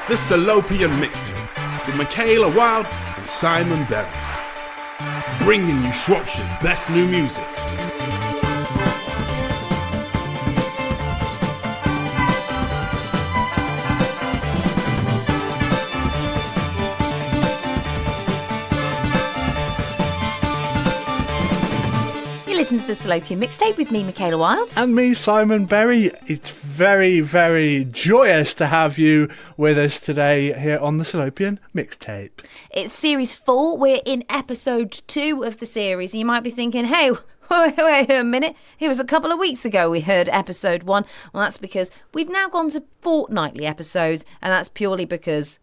The Salopian Mixtape with Michaela and Simon Berry. Bringing you Shropshire's best new music. Listen to the Salopian Mixtape with me, Michaela Wild. And me, Simon Berry. It's very, very joyous to have you with us today here on the Salopian Mixtape. It's series 4. We're in episode 2 of the series. And you might be thinking, hey, wait a minute. It was a couple of weeks ago we heard episode 1. Well, that's because we've now gone to fortnightly episodes, and that's purely because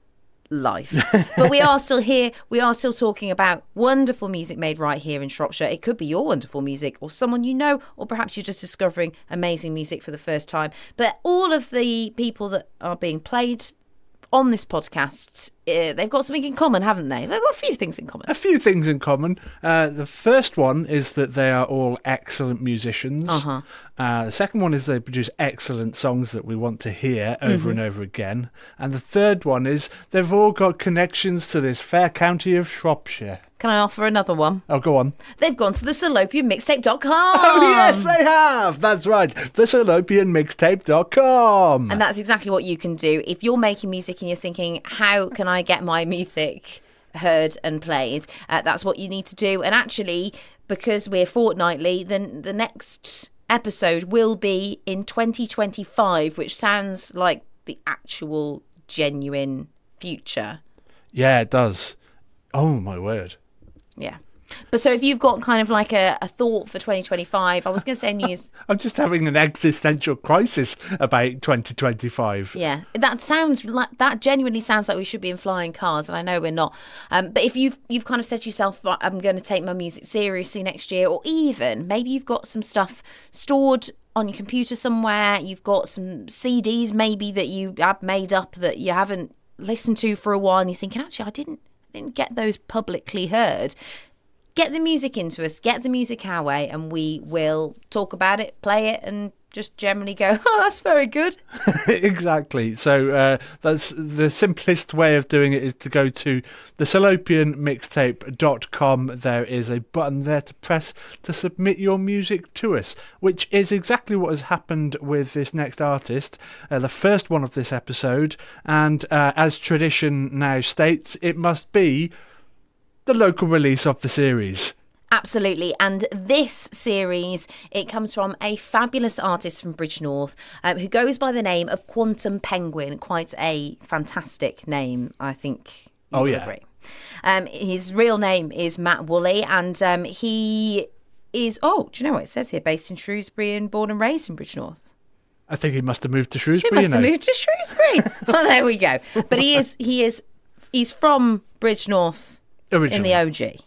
life. But we are still here. We are still talking about wonderful music made right here in Shropshire. It could be your wonderful music or someone you know, or perhaps you're just discovering amazing music for the first time. But all of the people that are being played on this podcast, they've got something in common, haven't they? They've got a few things in common. A few things in common. The first one is that they are all excellent musicians. The second one is they produce excellent songs that we want to hear over and over again. And the third one is they've all got connections to this fair county of Shropshire. Can I offer another one? Oh, go on. They've gone to the salopianmixtape.com. Oh, yes, they have. That's right. The salopianmixtape.com. And that's exactly what you can do. If you're making music and you're thinking, how can I get my music heard and played? That's what you need to do. And actually, because we're fortnightly, then the next episode will be in 2025, which sounds like the actual genuine future. Yeah, it does. Oh, my word. Yeah. But so if you've got kind of like a thought for 2025, I was going to say New Year's. I'm just having an existential crisis about 2025. Yeah, that genuinely sounds like we should be in flying cars, and I know we're not. But if you've kind of said to yourself, I'm going to take my music seriously next year, or even maybe you've got some stuff stored on your computer somewhere, you've got some CDs maybe that you have made up that you haven't listened to for a while, and you're thinking, actually, I didn't get those publicly heard. Get the music into us, get the music our way, and we will talk about it, play it, and just generally go, oh, that's very good. Exactly. So that's the simplest way of doing it, is to go to the salopianmixtape.com. There is a button there to press to submit your music to us, which is exactly what has happened with this next artist, the first one of this episode. And as tradition now states, it must be the local release of the series. Absolutely. And this series, it comes from a fabulous artist from Bridgnorth who goes by the name of Quantum Penguin. Quite a fantastic name, I think. Oh, yeah. Agree. His real name is Matt Woolley, and he is, do you know what it says here? Based in Shrewsbury and born and raised in Bridgnorth. I think he must have moved to Shrewsbury. He must have moved to Shrewsbury. Well, there we go. But he's from Bridgnorth. Originally.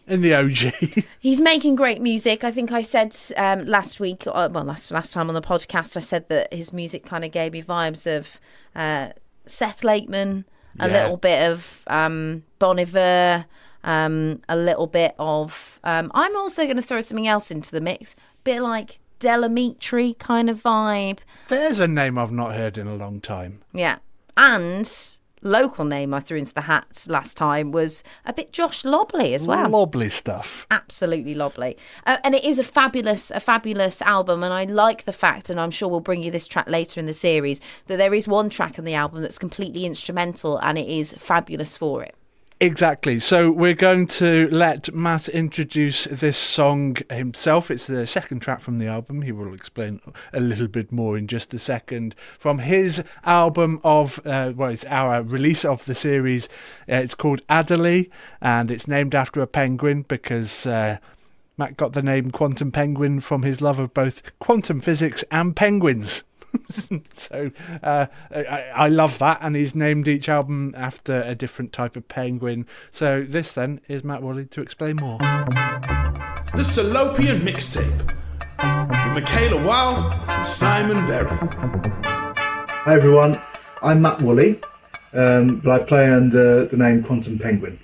In the OG. He's making great music. I think I said last week, last time on the podcast, I said that his music kind of gave me vibes of Seth Lakeman, a little bit of Bon Iver, a little bit of... I'm also going to throw something else into the mix, a bit like Delamitri kind of vibe. There's a name I've not heard in a long time. Yeah. And... local name I threw into the hat last time was a bit Josh Lobley as well. Lobley stuff. Absolutely Lobley. And it is a fabulous album, and I like the fact, and I'm sure we'll bring you this track later in the series, that there is one track on the album that's completely instrumental, and it is fabulous for it. Exactly. So we're going to let Matt introduce this song himself. It's the second track from the album. He will explain a little bit more in just a second. From his album of, it's our release of the series. It's called Adderley, and it's named after a penguin because Matt got the name Quantum Penguin from his love of both quantum physics and penguins. So I love that, and he's named each album after a different type of penguin. So this then is Matt Woolley to explain more. The Salopian Mixtape with Michaela and Simon Berry. Hi everyone, I'm Matt Woolley, but I play under the name Quantum Penguin.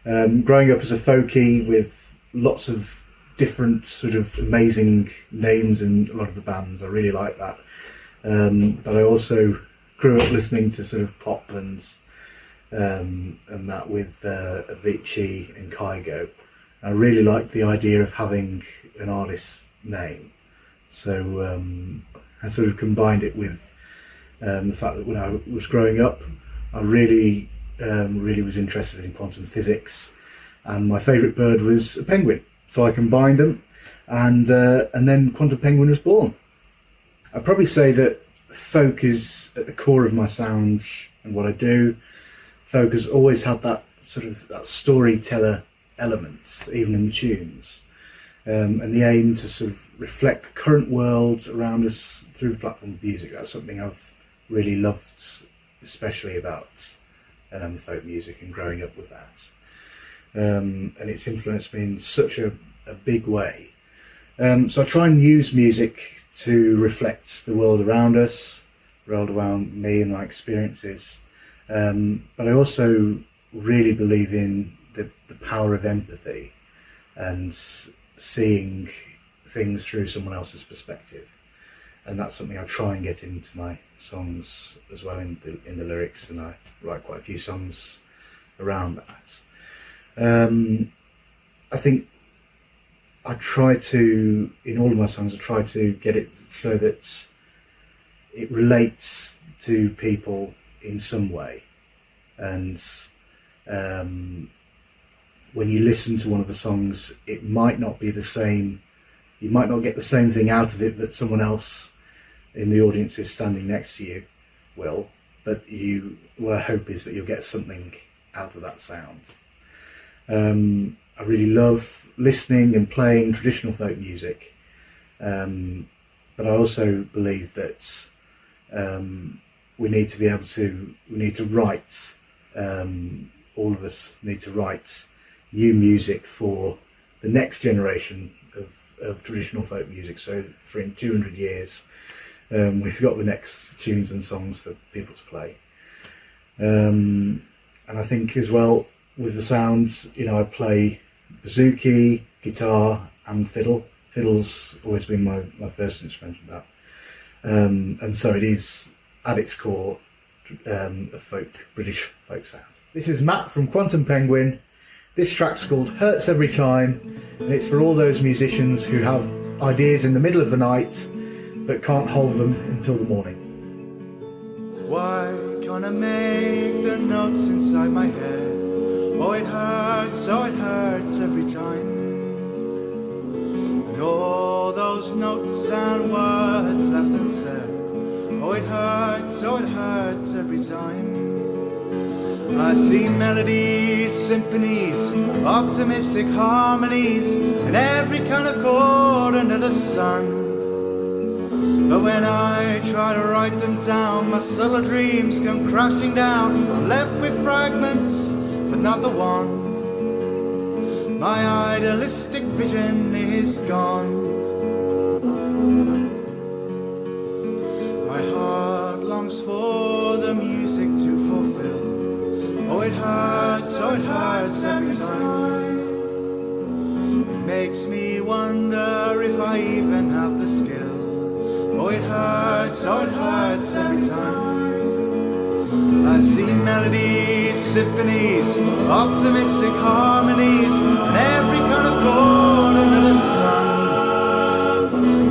Growing up as a folkie with lots of different sort of amazing names in a lot of the bands, I really like that. But I also grew up listening to sort of pop and and that with Avicii and Kygo. I really liked the idea of having an artist's name, so I sort of combined it with the fact that when I was growing up, I really was interested in quantum physics, and my favourite bird was a penguin. So I combined them, and then Quantum Penguin was born. I'd probably say that folk is at the core of my sound and what I do. Folk has always had that sort of that storyteller element, even in the tunes, and the aim to sort of reflect the current world around us through the platform of music. That's something I've really loved, especially about folk music and growing up with that. And it's influenced me in such a big way. So I try and use music to reflect the world around us, the world around me and my experiences. But I also really believe in the power of empathy and seeing things through someone else's perspective. And that's something I try and get into my songs as well in the lyrics, and I write quite a few songs around that. I think I try to, in all of my songs, I try to get it so that it relates to people in some way. And when you listen to one of the songs, it might not be the same, you might not get the same thing out of it that someone else in the audience is standing next to you will, but what I hope is that you'll get something out of that sound. I really love listening and playing traditional folk music, but I also believe that we need to write, all of us need to write new music for the next generation of traditional folk music. So for in 200 years, we've got the next tunes and songs for people to play. And I think as well, with the sound, I play bouzouki, guitar and fiddle. Fiddle's always been my first instrument in that. And so it is, at its core, a British folk sound. This is Matt from Quantum Penguin. This track's called Hurts Every Time, and it's for all those musicians who have ideas in the middle of the night but can't hold them until the morning. Why can't I make the notes inside my head? Oh, it hurts every time. And all those notes and words left unsaid. Oh, it hurts every time. I see melodies, symphonies, optimistic harmonies, and every kind of chord under the sun. But when I try to write them down, my solo dreams come crashing down. I'm left with fragments, but not the one. My idealistic vision is gone. My heart longs for the music to fulfill. Oh, it hurts every time. It makes me wonder if I even have the skill. Oh, it hurts every time. I see melodies, symphonies, optimistic harmonies, and every kind of chord under the sun.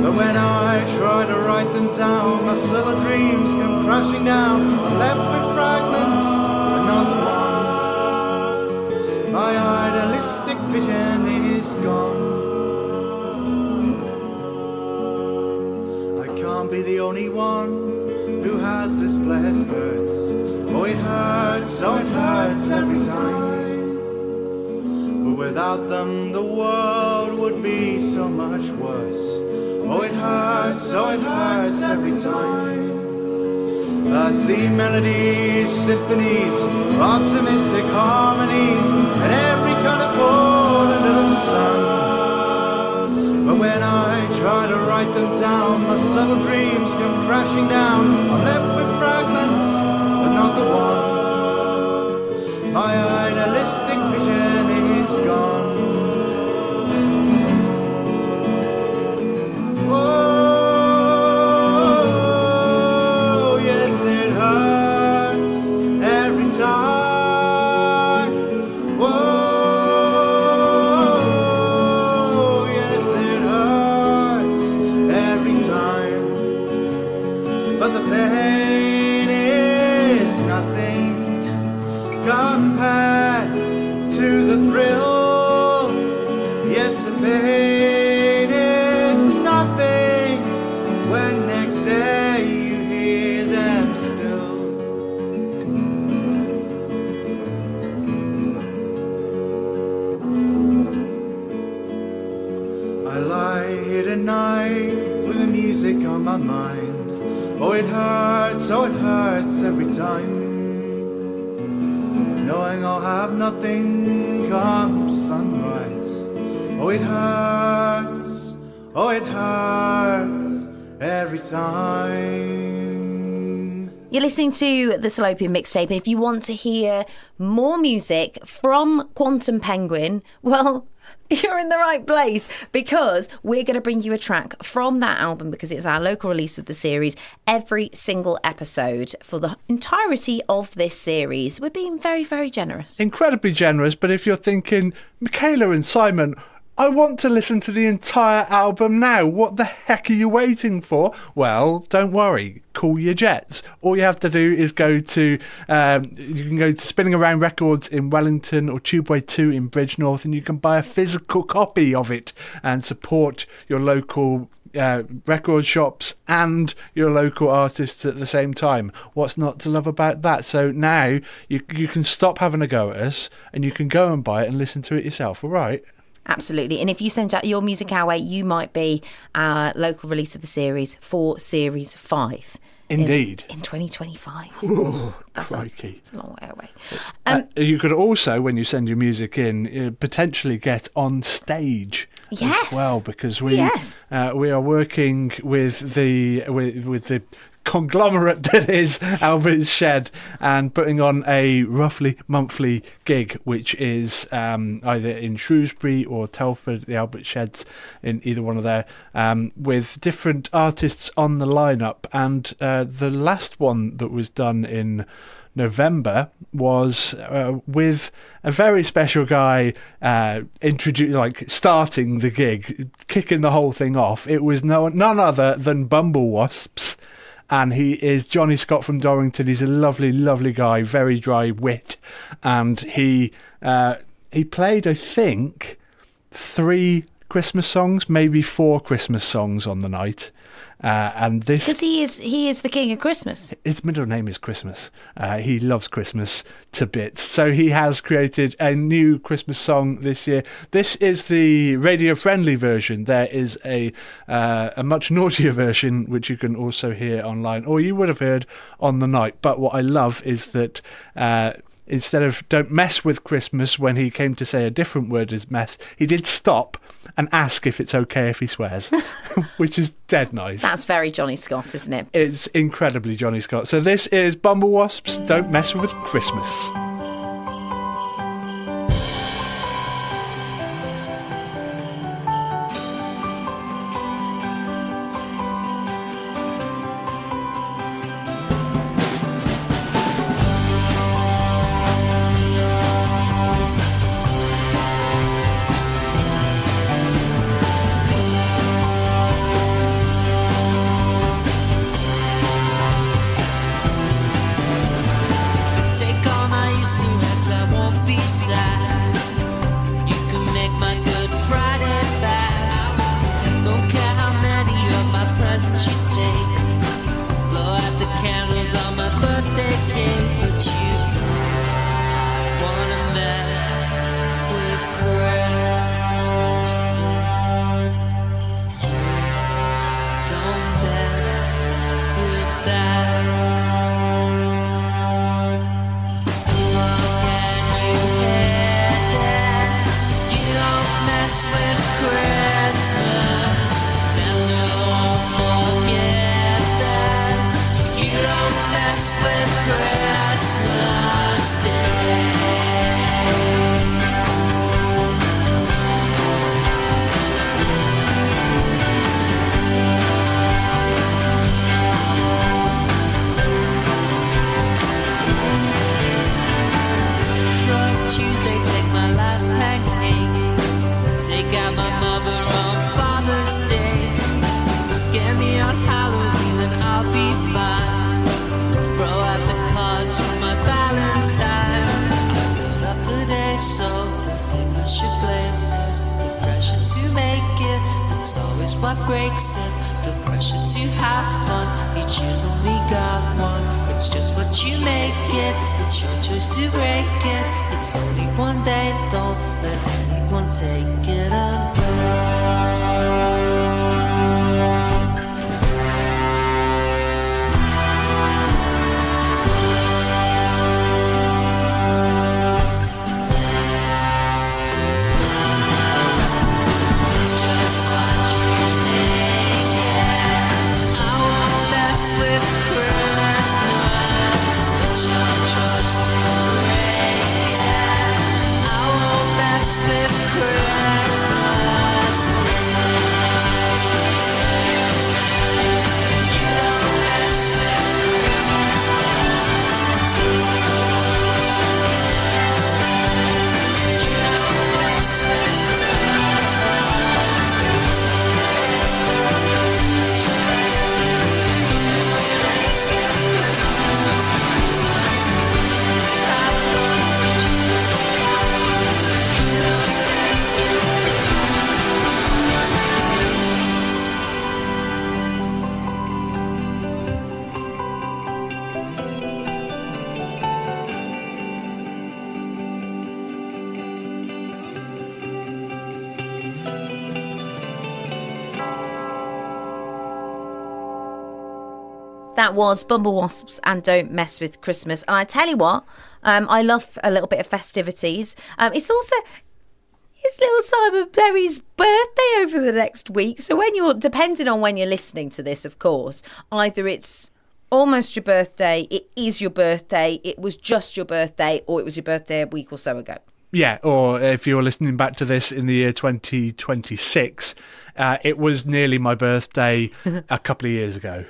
But when I try to write them down, my solo dreams come crashing down. I'm left with fragments, but not the one. My idealistic vision is gone. Be the only one who has this blessed curse. Oh, it hurts every time. But without them, the world would be so much worse. Oh, it hurts every time. I see melodies, symphonies, optimistic harmonies, and every kind of chord under the sun. But when I try to write them down, my subtle dreams come crashing down. I'm left with fragments, but not the one. My idealistic vision is gone. Oh, yes, it hurts every time. here tonight with the music on my mind. Oh, it hurts every time. Knowing I'll have nothing come sunrise. Oh, it hurts every time. You're listening to the Salopian Mixtape, and if you want to hear more music from Quantum Penguin, well, you're in the right place, because we're going to bring you a track from that album, because it's our local release of the series, every single episode for the entirety of this series. We're being very, very generous. Incredibly generous, but if you're thinking, Michaela and Simon, I want to listen to the entire album now. What the heck are you waiting for? Well, don't worry. Cool your jets. All you have to do is go to, you can go to Spinning Around Records in Wellington or Tubeway 2 in Bridgnorth, and you can buy a physical copy of it and support your local record shops and your local artists at the same time. What's not to love about that? So now you can stop having a go at us and you can go and buy it and listen to it yourself, all right? Absolutely. And if you send out your music our way, you might be our local release of the series for Series 5. Indeed. In 2025. Ooh, That's crikey. It's a long way away. You could also, when you send your music in, potentially get on stage as well, because we are working with the conglomerate that is Albert's Shed and putting on a roughly monthly gig, which is either in Shrewsbury or Telford, the Albert Sheds, in either one of there, with different artists on the lineup. And the last one that was done in November was with a very special guy starting the gig, kicking the whole thing off. It was none other than BumbleWasps. And he is Johnny Scott from Dorrington. He's a lovely, lovely guy, very dry wit. And he played, I think, 3 Christmas songs, maybe 4 Christmas songs on the night. And this, because he is the king of Christmas. His middle name is Christmas. He loves Christmas to bits. So he has created a new Christmas song this year. This is the radio-friendly version. There is a much naughtier version, which you can also hear online, or you would have heard on the night. But what I love is that instead of "don't mess with Christmas," when he came to say a different word as mess, he did stop and ask if it's okay if he swears, which is dead nice. That's very Johnny Scott, isn't it? It's incredibly Johnny Scott. So this is BumbleWasps, "Don't Mess with Christmas." What breaks it, the pressure to have fun. Each year's only got one. It's just what you make it. It's your choice to break it. It's only one day. Don't let anyone take it away. That was BumbleWasps and Don't Mess With Christmas. And I tell you what, I love a little bit of festivities. It's also... It's little Simon Berry's birthday over the next week. So when you're, depending on when you're listening to this, of course, either it's almost your birthday, it is your birthday, it was just your birthday, or it was your birthday a week or so ago. Yeah, or if you're listening back to this in the year 2026, it was nearly my birthday a couple of years ago.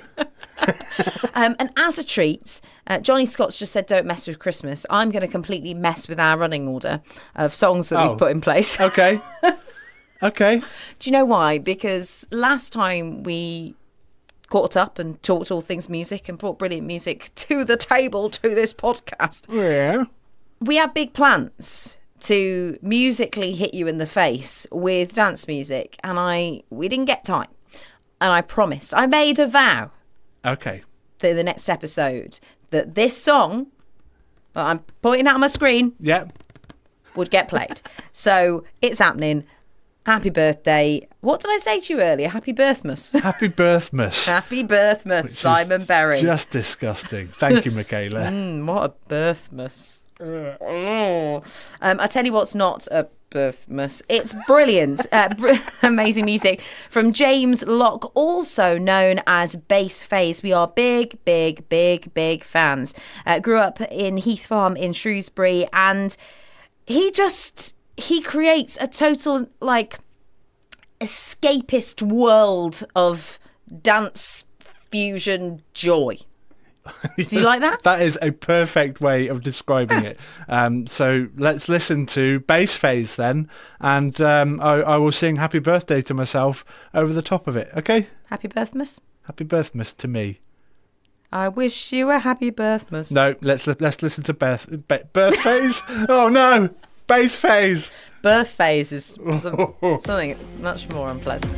And as a treat, Johnny Scott's just said don't mess with Christmas. I'm going to completely mess with our running order of songs that we've put in place. Okay. Okay. Do you know why? Because last time we caught up and talked all things music and brought brilliant music to the table to this podcast. Yeah. We had big plans to musically hit you in the face with dance music, and we didn't get time. And I promised, I made a vow. Okay. To the next episode that this song that I'm pointing out on my screen would get played. So it's happening. Happy birthday. What did I say to you earlier? Happy Birthmas. Happy Birthmas. Happy Birthmas, Simon Berry. Just disgusting. Thank you, Michaela. What a Birthmas. I tell you what's not a Birthmas. It's brilliant. Amazing music from James Locke, also known as BassPhaze. We are big, big, big, big fans. Grew up in Heath Farm in Shrewsbury, and he creates a total escapist world of dance fusion joy. Do you like that? That is a perfect way of describing it. So let's listen to BassPhaze then, and I will sing Happy Birthday to myself over the top of it, okay? Happy Birthmas? Happy Birthmas to me. I wish you a happy Birthmas. No, let's listen to BassPhaze. Oh no, BassPhaze. BirthPhaze is something much more unpleasant.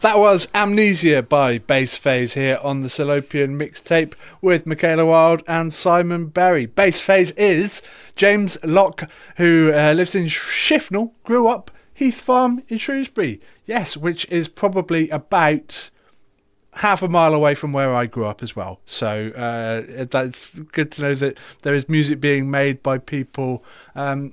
That was Amnesia by BassPhaze here on the Salopian Mixtape with Michaela Wild and Simon Berry. BassPhaze is James Locke, who lives in Shifnal, grew up Heath Farm in Shrewsbury. Yes, which is probably about half a mile away from where I grew up as well. So that's good to know that there is music being made by people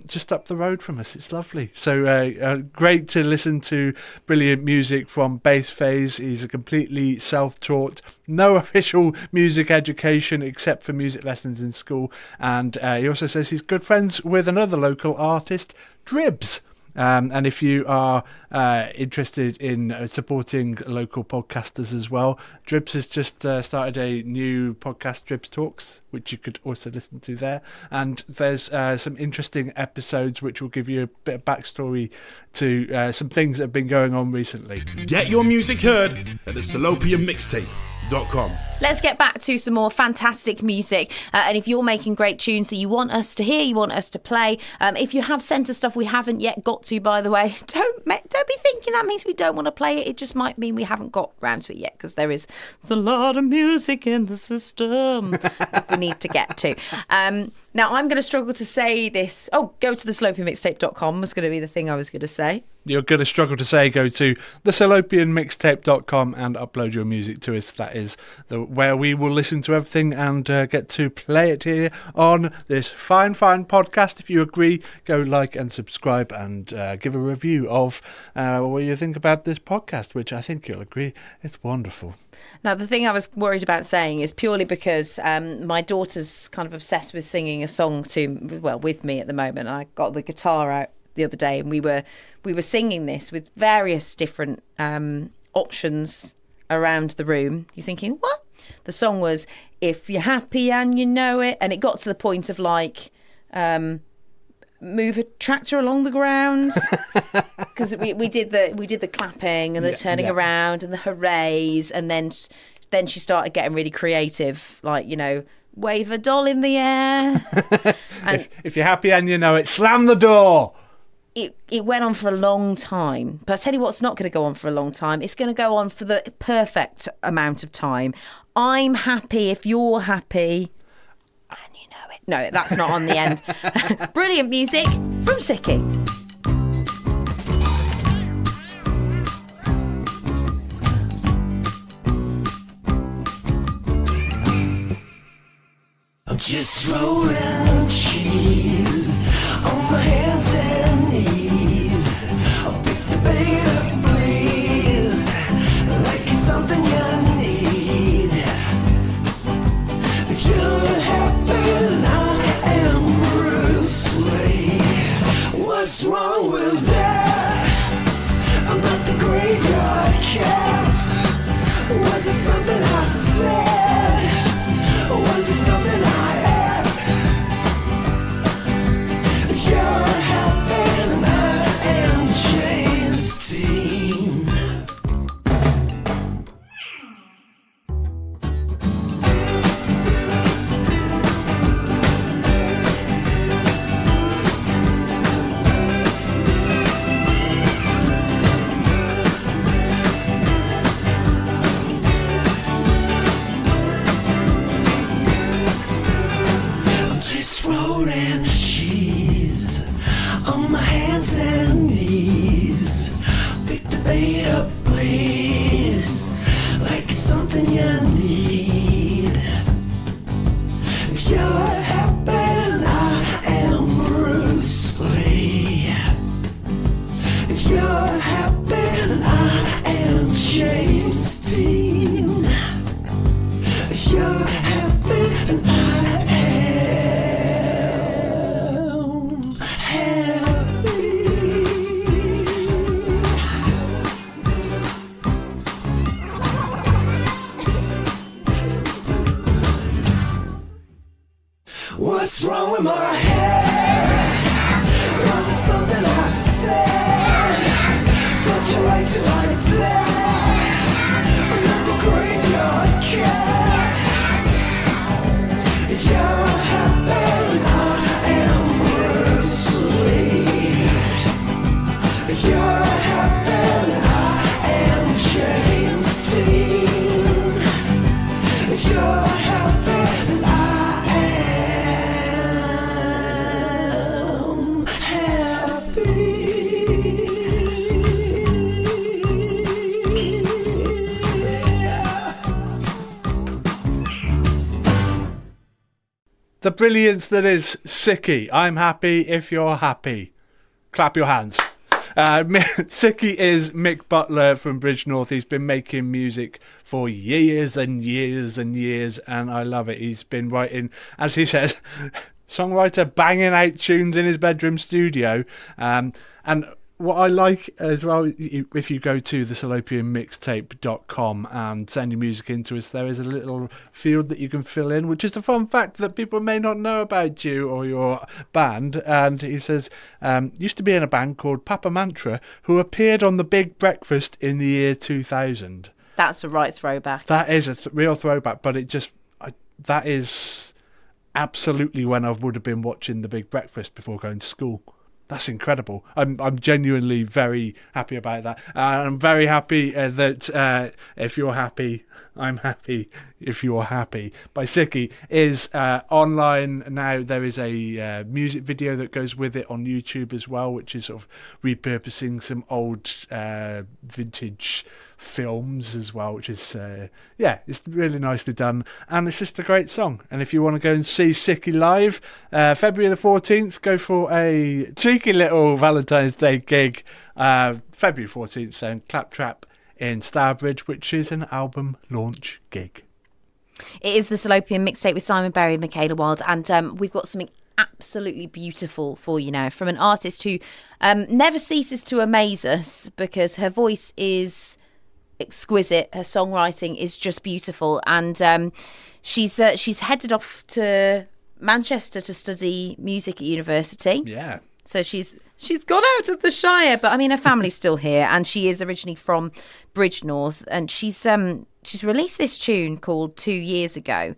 just up the road from us. It's lovely. So great to listen to brilliant music from BassPhaze. He's a completely self-taught, no official music education except for music lessons in school. And he also says he's good friends with another local artist, Dribs. And if you are interested in supporting local podcasters as well, Dribs has just started a new podcast, Dribs Talks, which you could also listen to there. And there's some interesting episodes which will give you a bit of backstory to some things that have been going on recently. Get your music heard at the Salopian Mixtape.com. Let's get back to some more fantastic music. And if you're making great tunes that you want us to hear, you want us to play, if you have sent us stuff we haven't yet got to, by the way, don't be thinking that means we don't want to play it. It just might mean we haven't got round to it yet, because there's a lot of music in the system that we need to get to. Now, I'm going to struggle to say this. Oh, go to the salopianmixtape.com was going to be the thing I was going to say. You're going to struggle to say go to the salopianmixtape.com and upload your music to us. That is where we will listen to everything and get to play it here on this fine podcast. If you agree, go like and subscribe and give a review of what you think about this podcast, which I think you'll agree it's wonderful. Now, the thing I was worried about saying is purely because my daughter's kind of obsessed with singing a song with me at the moment. I got the guitar out the other day and we were singing this with various different options around the room. You're thinking, what? The song was If You're Happy and You Know It, and it got to the point of like move a tractor along the ground, because we did the clapping and the turning around and the hoorays, and then she started getting really creative, like, you know, wave a doll in the air. And if you're happy and you know it, slam the door. It went on for a long time. But I tell you what's not going to go on for a long time. It's going to go on for the perfect amount of time. I'm happy if you're happy. And you know it. No, that's not on the end. Brilliant music from SICKY. I'm just rolling cheese on my hands and knees. I'll pick the bait up, please, like it's something you need. If you're happy, then I am Bruce Lee. What's wrong with that? I'm not the graveyard cat. Was it something I said? Was it something I ate? If you're happy, then I am James Dean. Rolling cheese on my hands and knees. Pick the bait up, please, like it's something you need. If you're happy, then I am Bruce Lee. If you're happy, then I am James Dean. If you're happy, then I am. What's wrong with my hair? Was it something I said? Thought you liked it like that. I'm not the graveyard cat. If you're happy, then I am Bruce Lee. If you're happy, then I am Jay. the brilliance that is SICKY. I'm happy if you're happy. Clap your hands. SICKY is Mick Butler from Bridgnorth. He's been making music for years and years and years, and I love it. He's been writing, as he says, songwriter banging out tunes in his bedroom studio. And what I like as well, if you go to the Salopian and send your music into us, there is a little field that you can fill in, which is a fun fact that people may not know about you or your band. And he says, used to be in a band called Papa Mantra, who appeared on The Big Breakfast in the year 2000. That's a right throwback. That is a real throwback, but that is absolutely when I would have been watching The Big Breakfast before going to school. That's incredible. I'm genuinely very happy about that. I'm very happy that If You're Happy, I'm Happy If You're Happy by SICKY is online now. There is a music video that goes with it on YouTube as well, which is sort of repurposing some old vintage films as well, which is it's really nicely done, and it's just a great song. And if you want to go and see SICKY live, February the 14th, go for a cheeky little Valentine's Day gig, February 14th, then Claptrap in Stourbridge, which is an album launch gig. It is the Salopian Mixtape with Simon Berry and Michaela Wild, and we've got something absolutely beautiful for you now from an artist who never ceases to amaze us because her voice is exquisite, her songwriting is just beautiful, and she's headed off to Manchester to study music at university. Yeah. So she's gone out of the Shire, but I mean her family's still here, and she is originally from Bridgnorth, and she's released this tune called 2 years ago,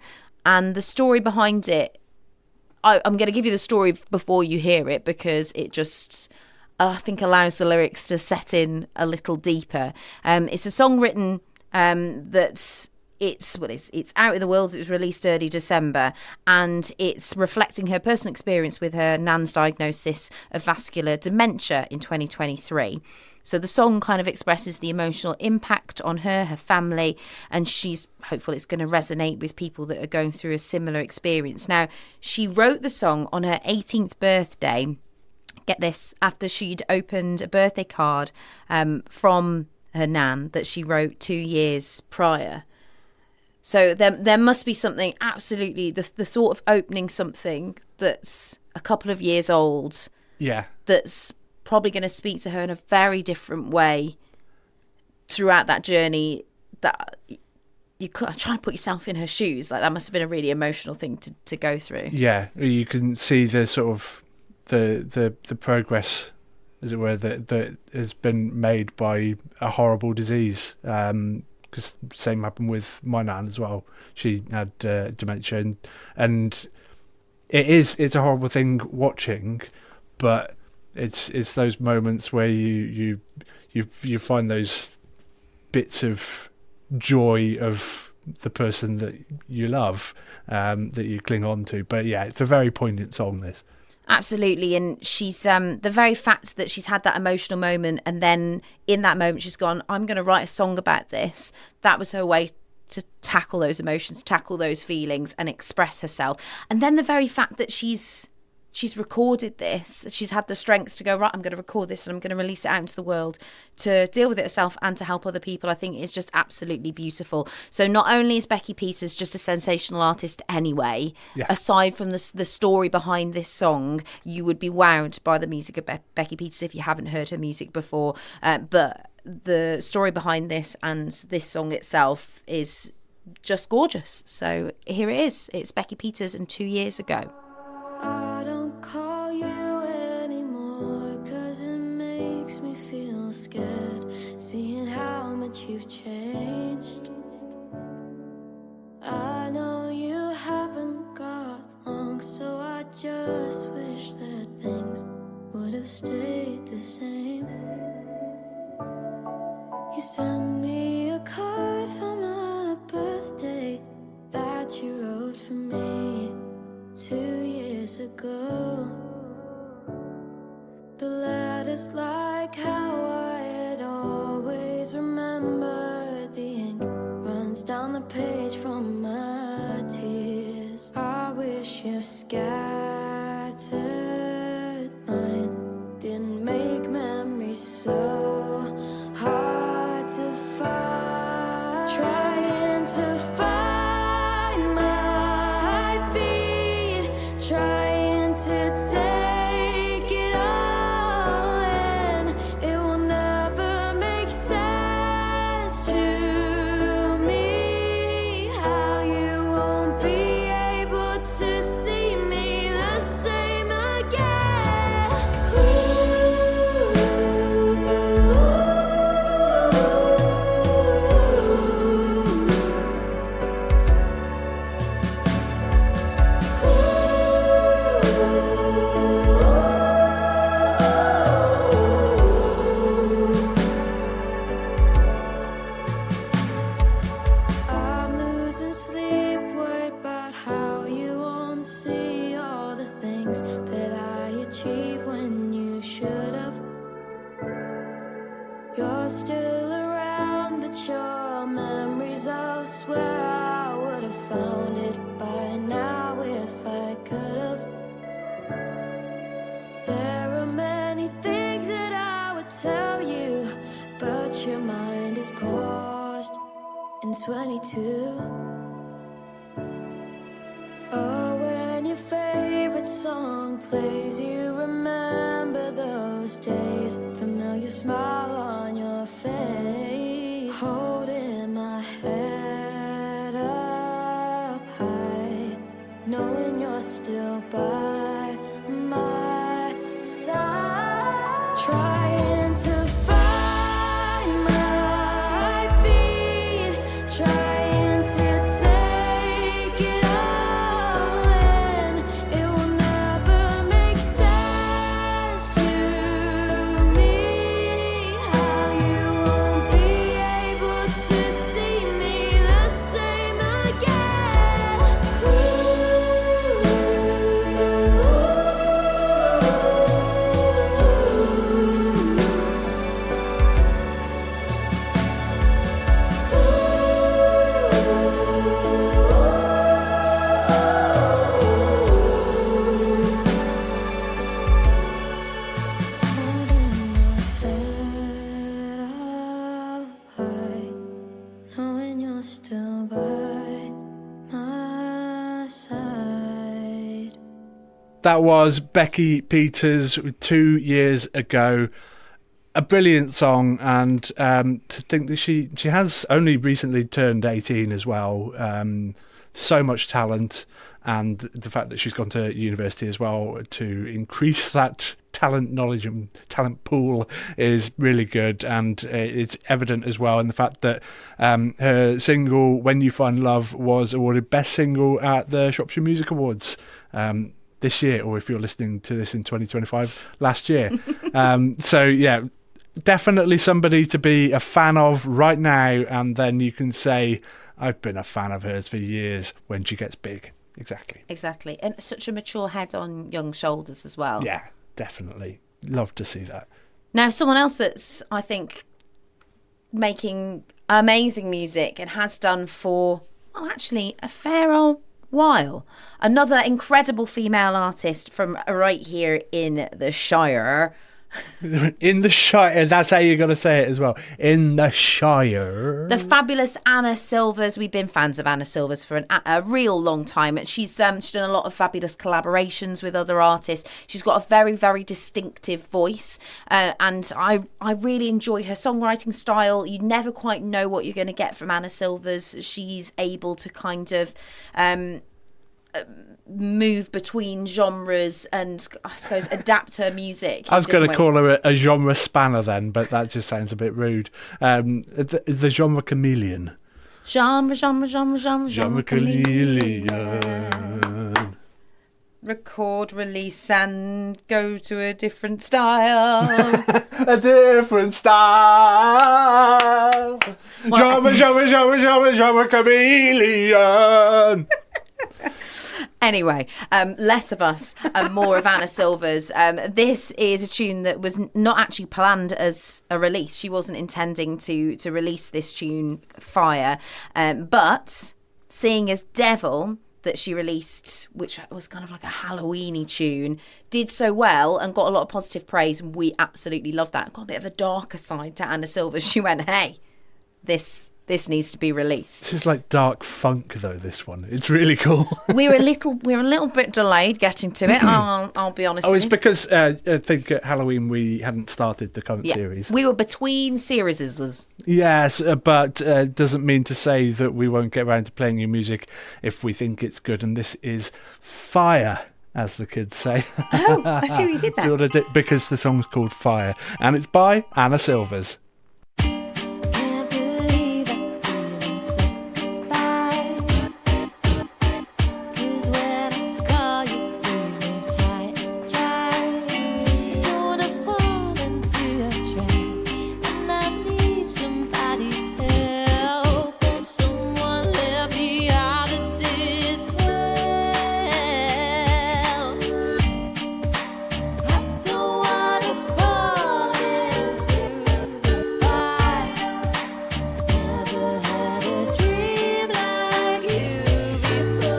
and the story behind it, I'm going to give you the story before you hear it because it just, I think, allows the lyrics to set in a little deeper. It's a song written that's it's out in the world. It was released early December, and it's reflecting her personal experience with her nan's diagnosis of vascular dementia in 2023. So the song kind of expresses the emotional impact on her family, and she's hopeful it's going to resonate with people that are going through a similar experience. Now, she wrote the song on her 18th birthday. Get this, after she'd opened a birthday card from her nan that she wrote 2 years prior. So there must be something absolutely, the thought of opening something that's a couple of years old. Yeah. That's probably going to speak to her in a very different way throughout that journey, that you could try and put yourself in her shoes. Like, that must have been a really emotional thing to go through. Yeah, you can see the sort of the progress, as it were, that has been made by a horrible disease. Because same happened with my nan as well. She had dementia, and it's a horrible thing watching, but it's those moments where you find those bits of joy of the person that you love, that you cling on to. But yeah, it's a very poignant song, this. Absolutely, and she's the very fact that she's had that emotional moment, and then in that moment she's gone, I'm going to write a song about this. That was her way to tackle those emotions, tackle those feelings, and express herself. And then the very fact that she's recorded this, she's had the strength to go, right, I'm going to record this and I'm going to release it out into the world to deal with it herself and to help other people, I think is just absolutely beautiful. So not only is Becky Peters just a sensational artist anyway, aside from the story behind this song, you would be wowed by the music of Becky Peters if you haven't heard her music before, but the story behind this and this song itself is just gorgeous. So here it is. It's Becky Peters and 2 years ago. I don't call you anymore, 'cause it makes me feel scared, seeing how much you've changed. I know you haven't got long, so I just wish that things would have stayed the same. You sent me a card for my birthday that you wrote for me 2 years ago. The letter's like how I had always remembered. The ink runs down the page from my tears. I wish you scattered mind didn't make memories so hard to find. Trying to find my feet, trying to take it all in. It will never make sense to me how you won't be able to see me the same again. I'm losing sleep, worried about how you won't see all the things that I achieved when you should have. You're still around, but your memories elsewhere. I would have found it by now if I could have. There are many things that I would tell you, but your mind is paused in 22. Oh, when your favorite song plays, you remember those days. Familiar smile on your face, holding my head up high, knowing you're still by my side. Trying to find my feet, trying to take it all in. It will never make sense to me how you won't be able to see me the same again. Holding my head up high, knowing you're still by my side. That was Becky Peters with 2 years ago. A brilliant song, and to think that she has only recently turned 18 as well. So much talent, and the fact that she's gone to university as well to increase that talent knowledge and talent pool is really good, and it's evident as well in the fact that her single When You Find Love was awarded Best Single at the Shropshire Music Awards this year, or if you're listening to this in 2025, last year. So yeah, definitely somebody to be a fan of right now, and then you can say, I've been a fan of hers for years when she gets big. Exactly. And such a mature head on young shoulders as well. Yeah, definitely. Love to see that. Now, someone else that's, I think, making amazing music and has done for, well, actually, a fair old while. Another incredible female artist from right here in the Shire. In the Shire, that's how you got to say it as well. In the Shire. The fabulous Anna Silvers. We've been fans of Anna Silvers for a real long time. She's done a lot of fabulous collaborations with other artists. She's got a very, very distinctive voice, and I really enjoy her songwriting style. You never quite know what you're going to get from Anna Silvers. She's able to kind of move between genres and, I suppose, adapt her music. I was going to call her a genre spanner then, but that just sounds a bit rude. The genre chameleon. Genre chameleon. Record, release, and go to a different style. A different style. Genre chameleon. Anyway, less of us and more of Anna Silvers. This is a tune that was not actually planned as a release. She wasn't intending to release this tune, Fire. But seeing as Devil that she released, which was kind of like a Halloween-y tune, did so well and got a lot of positive praise, and we absolutely loved that. Got a bit of a darker side to Anna Silvers. She went, hey, this needs to be released. This is like dark funk, though, this one. It's really cool. We're a little bit delayed getting to it, I'll be honest with you. It's because I think at Halloween we hadn't started the current series. We were between series. Yes, but doesn't mean to say that we won't get around to playing new music if we think it's good. And this is Fire, as the kids say. Oh, I see what you did there. See what I did? Because the song's called Fire, and it's by Anna Silvers. Can't believe I even said goodbye. 'Cause when I call you, leave me high and dry. I don't wanna fall into a trap, and I need somebody's help. Won't someone let me out of this hell? I don't wanna fall into the fire. Never had a dream like you before.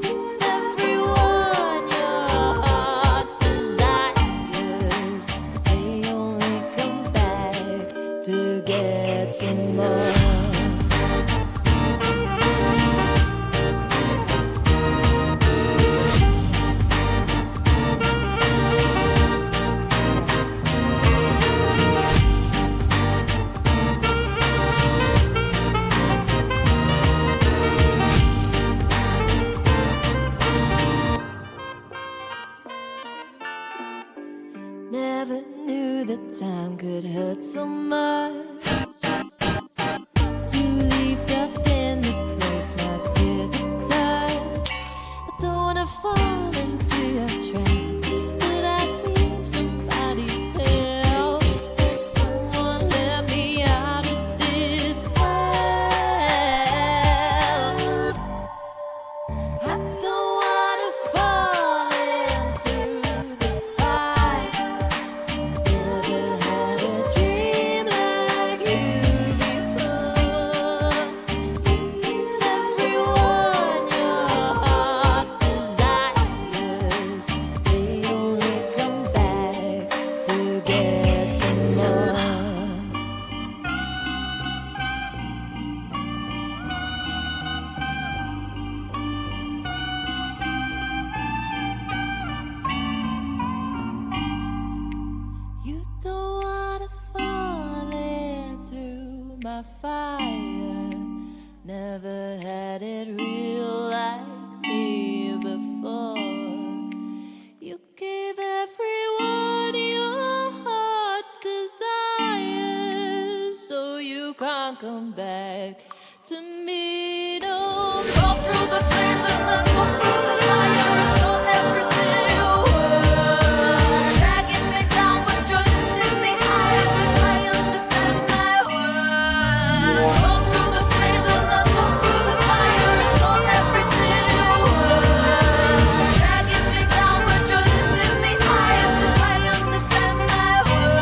Give everyone your heart's desires. They only come back to get some more. Never knew that time could hurt so much. You leave dust in the place my tears have touched. I don't wanna fall into a trap, but I need somebody's help. Won't someone let me out of this hell? I don't wanna fall into the fire. Never had a dream like you before. Give everyone your heart's desires. They only come back to get some more. You don't wanna fall into my fire. Never had it real like me before. You gave everyone your heart's desires, so you can't come back to me. No, go through the flames and let's go through the fire. Restore everything you were. Dragging me down, but you're lifting me higher 'cause I understand my worth. Go through the flames and let's go through the fire. Restore everything you were. Dragging me down, but you're lifting me higher 'cause I understand my worth.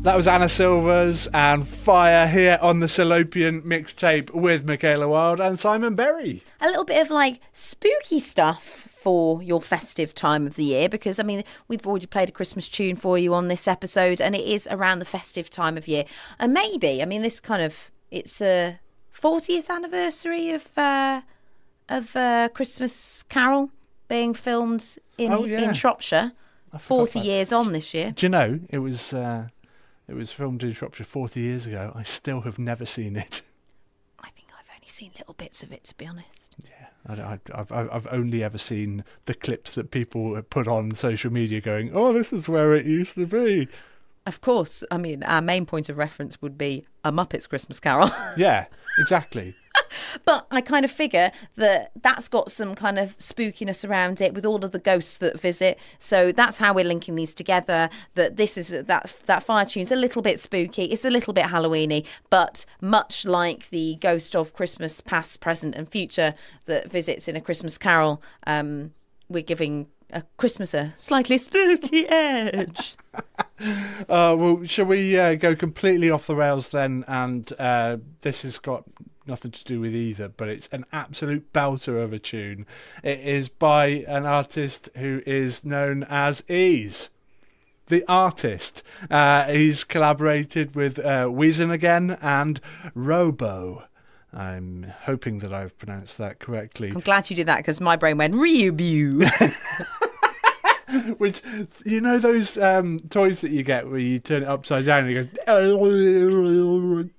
That was Anna Silvers and Fire here on the Salopian Mixtape with Michaela Wild and Simon Berry. A little bit of like spooky stuff for your festive time of the year, because I mean we've already played a Christmas tune for you on this episode, and it is around the festive time of year. And maybe, I mean, this kind of, it's the 40th anniversary of Christmas Carol being filmed in Shropshire. I forgot 40 that. years on this year. Do you know, it was filmed in Shropshire 40 years ago. I still have never seen it. I think I've only seen little bits of it, to be honest. Yeah, I've only ever seen the clips that people put on social media going, oh, this is where it used to be. Of course, I mean, our main point of reference would be A Muppet's Christmas Carol. Yeah, exactly. But I kind of figure that that's got some kind of spookiness around it with all of the ghosts that visit. So that's how we're linking these together. That this is that fire tune's a little bit spooky. It's a little bit Halloweeny, but much like the ghost of Christmas past, present, and future that visits in A Christmas Carol, we're giving a Christmassy, slightly spooky edge. Well, shall we go completely off the rails then? And this has got nothing to do with either, but it's an absolute belter of a tune. It is by an artist who is known as Ease. The artist. He's collaborated with WEZEN again and ReauBeau. I'm hoping that I've pronounced that correctly. I'm glad you did that because my brain went ReauBeau. Which, you know those toys that you get where you turn it upside down and it goes...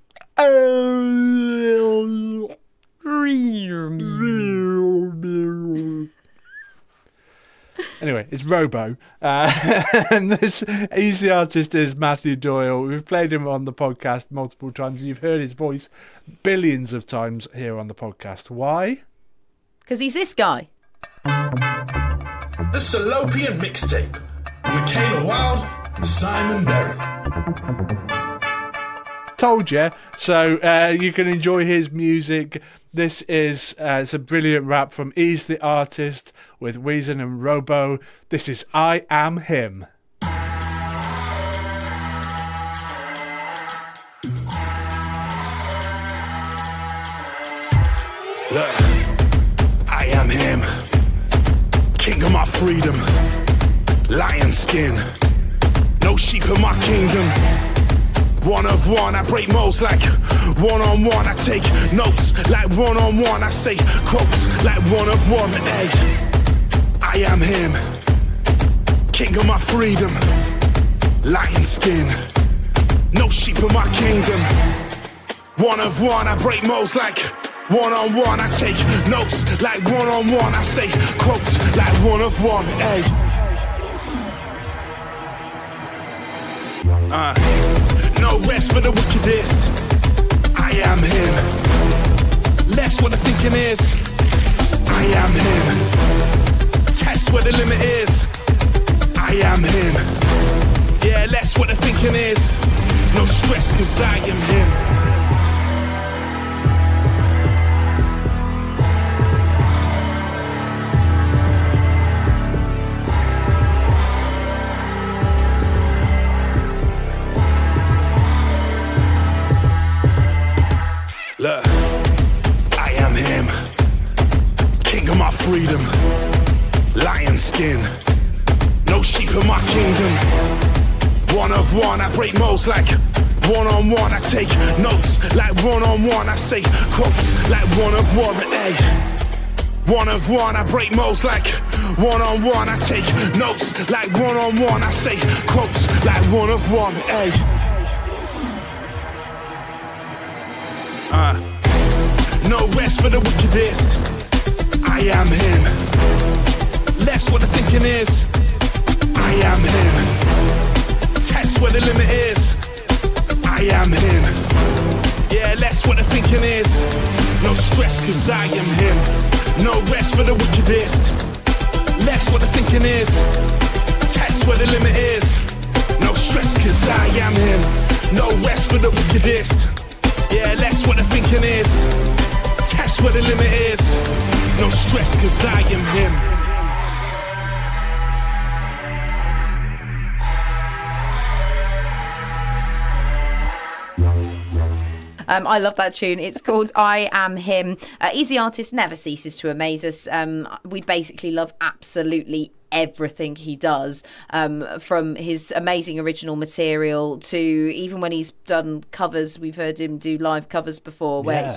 Anyway, it's ReauBeau. And he's the artist is Matthew Doyle. We've played him on the podcast multiple times. You've heard his voice billions of times here on the podcast. Why? Because he's this guy. The Salopian Mixtape. Michaela and Simon Berry. Told you. So you can enjoy his music. This is it's a brilliant rap from Ease the Artist with WEZEN and ReauBeau. This is I Am Him. Look, I am him, king of my freedom, lion skin, no sheep in my kingdom. One of one, I break molds like one-on-one. I take notes like one-on-one. I say quotes like one of one. Hey, I am him, king of my freedom, lion skin, no sheep in my kingdom. One of one, I break molds like one-on-one. I take notes like one-on-one. I say quotes like one of one. Hey. No rest for the wickedest. I am him. Less what the thinking is. I am him. Test where the limit is. I am him. Yeah, less what the thinking is. No stress, cause I am him. Look, I am him, king of my freedom, lion skin, no sheep in my kingdom. One of one, I break molds like one-on-one. I take notes like one-on-one. I say quotes like one of one. Hey, one of one, I break molds like one-on-one. I take notes like one-on-one. I say quotes like one of one. Hey. No rest for the wickedest. I am him. Less what the thinking is. I am him. Test where the limit is. I am him. Yeah, less what the thinking is. No stress, cause I am him. No rest for the wickedest. Less what the thinking is. Test where the limit is. No stress, cause I am him. No rest for the wickedest. Yeah, less what the thinking is. Test where the limit is. No stress, cause I am him. I love that tune. It's called I Am Him. Easy Artist never ceases to amaze us. We basically love absolutely everything he does, from his amazing original material to even when he's done covers. We've heard him do live covers before where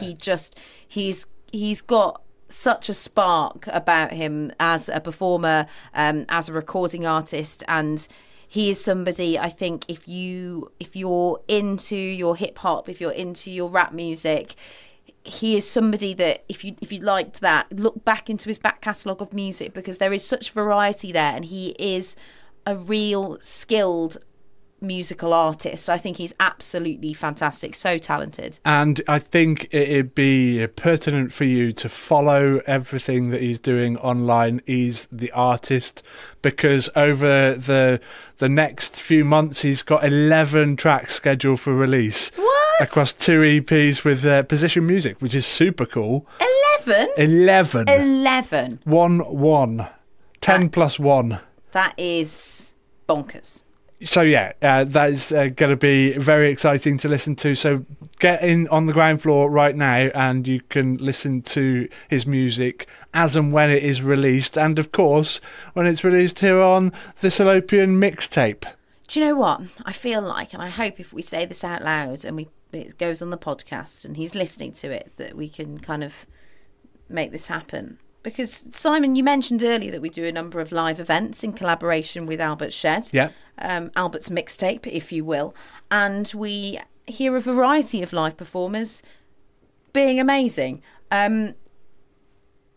he's got such a spark about him as a performer, as a recording artist, and he is somebody, I think, if you're into your hip hop, if you're into your rap music, he is somebody that if you liked that, look back into his back catalogue of music, because there is such variety there, and he is a real skilled musical artist. I think he's absolutely fantastic, so talented. And I think it'd be pertinent for you to follow everything that he's doing online. He's the artist, because over the next few months he's got 11 tracks scheduled for release. What? Across 2 EPs with Position Music, which is super cool. 11? 11. 11. 1-1. 10 plus 1. That is bonkers. So yeah, that is going to be very exciting to listen to. So get in on the ground floor right now and you can listen to his music as and when it is released. And of course, when it's released here on the Salopian Mixtape. Do you know what? I feel like, and I hope if we say this out loud and it goes on the podcast and he's listening to it, that we can kind of make this happen. Because, Simon, you mentioned earlier that we do a number of live events in collaboration with Albert Shed. Yeah. Albert's Mixtape, if you will. And we hear a variety of live performers being amazing.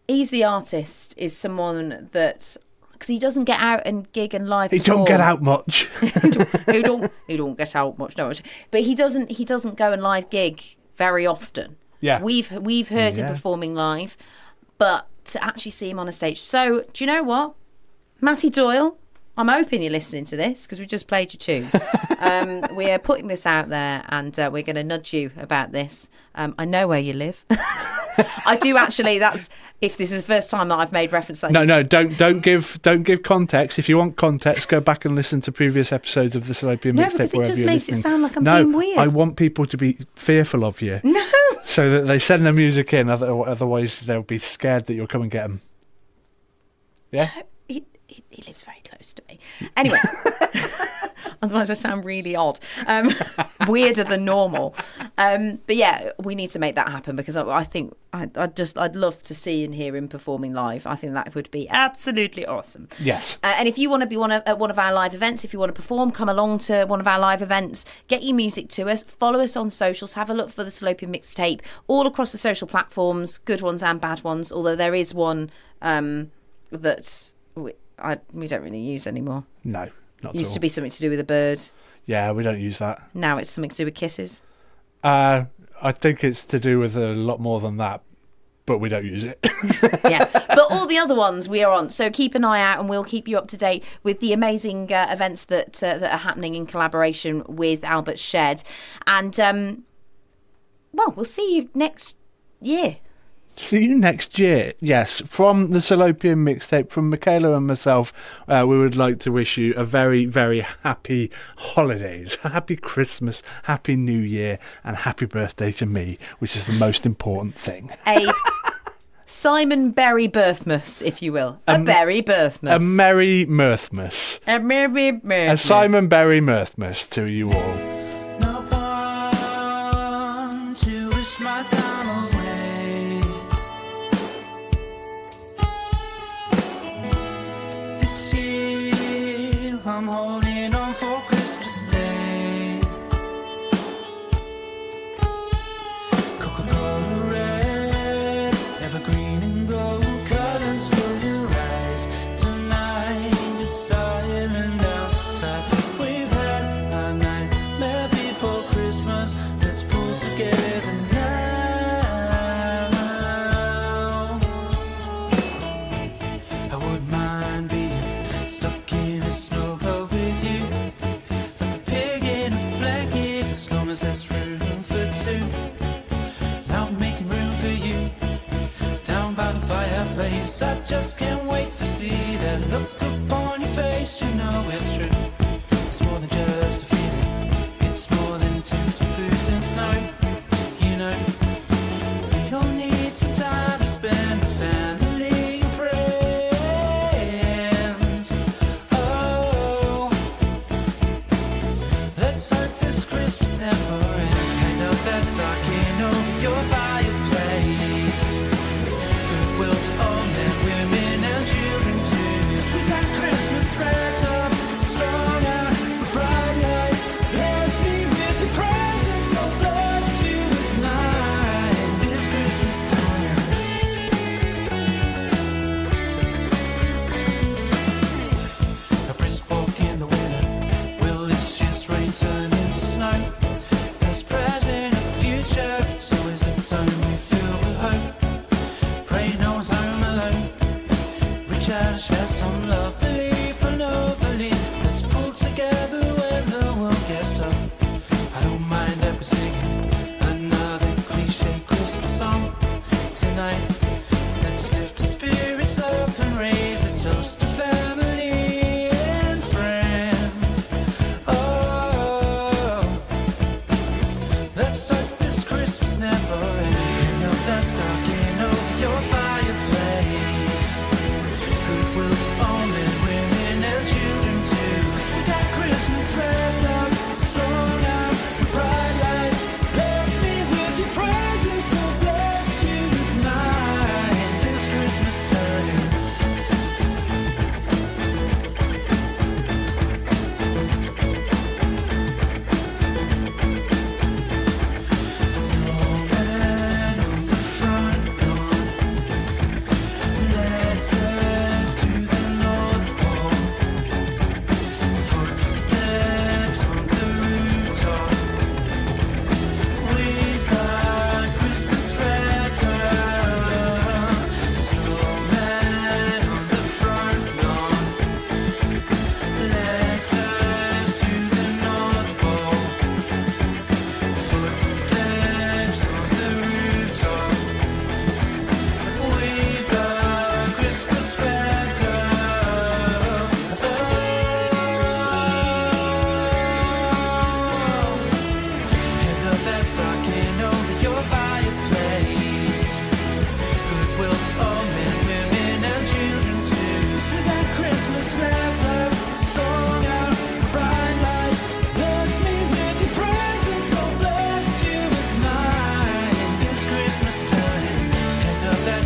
He's the artist, is someone that... Because he doesn't get out and gig and live He perform. don't get out much. He don't get out much, no. But he doesn't go and live gig very often. Yeah. We've heard him performing live, but to actually see him on a stage. So, do you know what? Matty Doyle, I'm hoping you're listening to this because we just played your tune. We are putting this out there and we're going to nudge you about this. I know where you live. I do actually. That's if this is the first time that I've made reference to that. No, don't give context. If you want context, go back and listen to previous episodes of the Salopian Mixtape. No, because it just makes it sound like I'm being weird. I want people to be fearful of you. No. So that they send their music in, otherwise they'll be scared that you'll come and get them. Yeah? He lives very close to me. Anyway, otherwise I sound really odd. Weirder than normal. But yeah, we need to make that happen because I think I'd love to see and hear him performing live. I think that would be absolutely awesome. Yes. And if you want to be at one of our live events, if you want to perform, come along to one of our live events, get your music to us, follow us on socials, have a look for the Salopian Mixtape all across the social platforms, good ones and bad ones, although there is one that we don't really use anymore. No, not at all. Used to be something to do with a bird. Yeah, we don't use that. Now it's something to do with kisses. I think it's to do with a lot more than that, but we don't use it. Yeah, but all the other ones we are on. So keep an eye out, and we'll keep you up to date with the amazing events that are happening in collaboration with Albert Shed. And well, we'll see you next year. See you next year. Yes, from the Salopian Mixtape, from Michaela and myself, we would like to wish you a very, very happy holidays, happy Christmas, happy New Year, and happy birthday to me, which is the most important thing. A Simon Berry Birthmas, if you will. A Berry Birthmas. A Merry Mirthmas. A Merry Birthmas. A Simon Berry Mirthmas to you all. No one to wish my time away. This year I'm holding on for Christmas Day. Coca-Cola red, evergreen and gold colors fill your eyes. Tonight it's silent outside. We've had a nightmare before Christmas. Let's pull together now. I wouldn't mind being stuck in a snowboat with you, like a pig in a blanket, as long as there's room for two. Now I'm making room for you down by the fireplace. I just can't wait to see that look upon your face. You know it's true. It's more than just a feeling. It's more than tears and booze and snow. You know, we all need some time to spend with family and friends. Oh, let's hope this Christmas never ends. Hang up that stocking over your fireplace. Goodwill to all men, women, and children too. We got Christmas wrapped up, strung out with bright lights. Bless me with your presence, so bless you with mine.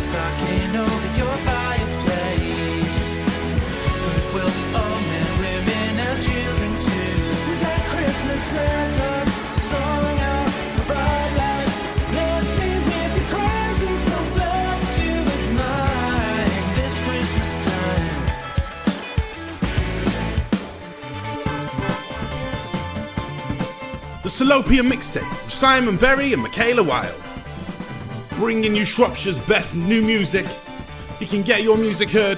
stocking over your fireplace. Goodwill to all men, women, and children too. With that Christmas lantern, strung out the bright lights. Bless me with your presence, so bless you with mine this Christmas time. The Salopian Mixtape with Simon Berry and Michaela Wild. Bringing you Shropshire's best new music. You can get your music heard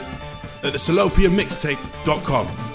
at thesalopianmixtape.com.